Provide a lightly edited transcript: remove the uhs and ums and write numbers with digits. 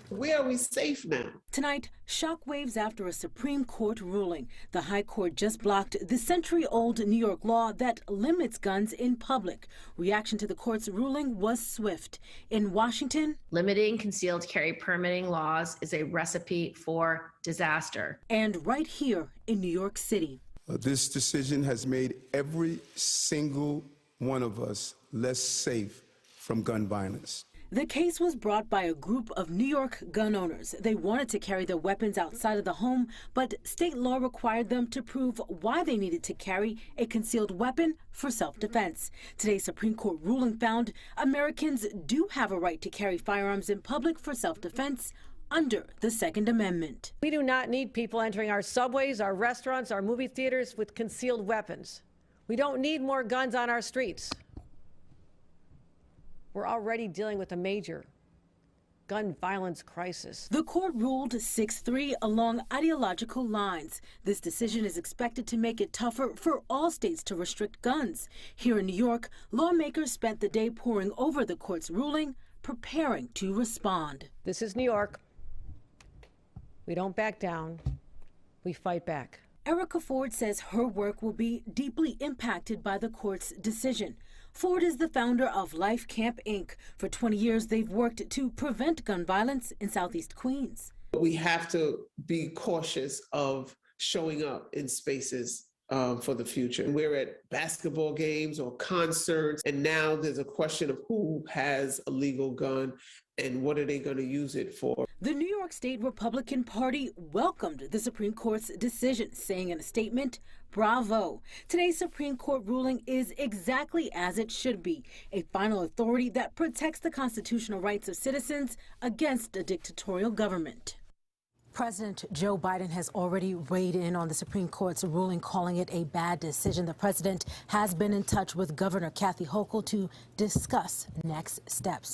Where are we safe now? Tonight, shockwaves after a Supreme Court ruling. The High Court just blocked the century-old New York law that limits guns in public. Reaction to the court's ruling was swift. In Washington, limiting concealed carry permitting laws is a recipe for disaster. And right here in New York City. This decision has made every single one of us less safe from gun violence. The case was brought by a group of New York gun owners. They wanted to carry their weapons outside of the home, but state law required them to prove why they needed to carry a concealed weapon for self-defense. Today's Supreme Court ruling found Americans do have a right to carry firearms in public for self-defense under the Second Amendment. We do not need people entering our subways, our restaurants, our movie theaters with concealed weapons. We don't need more guns on our streets. We're already dealing with a major gun violence crisis. The court ruled 6-3 along ideological lines. This decision is expected to make it tougher for all states to restrict guns. Here in New York, lawmakers spent the day poring over the court's ruling, preparing to respond. This is New York. We don't back down. We fight back. Erica Ford says her work will be deeply impacted by the court's decision. Ford is the founder of Life Camp Inc. For 20 years, they've worked to prevent gun violence in Southeast Queens. We have to be cautious of showing up in spaces for the future. We're at basketball games or concerts, and now there's a question of who has a legal gun and what are they going to use it for. The New York State Republican Party welcomed the Supreme Court's decision, saying in a statement, "Bravo. Today's Supreme Court ruling is exactly as it should be, a final authority that protects the constitutional rights of citizens against a dictatorial government." President Joe Biden has already weighed in on the Supreme Court's ruling, calling it a bad decision. The president has been in touch with Governor Kathy Hochul to discuss next steps.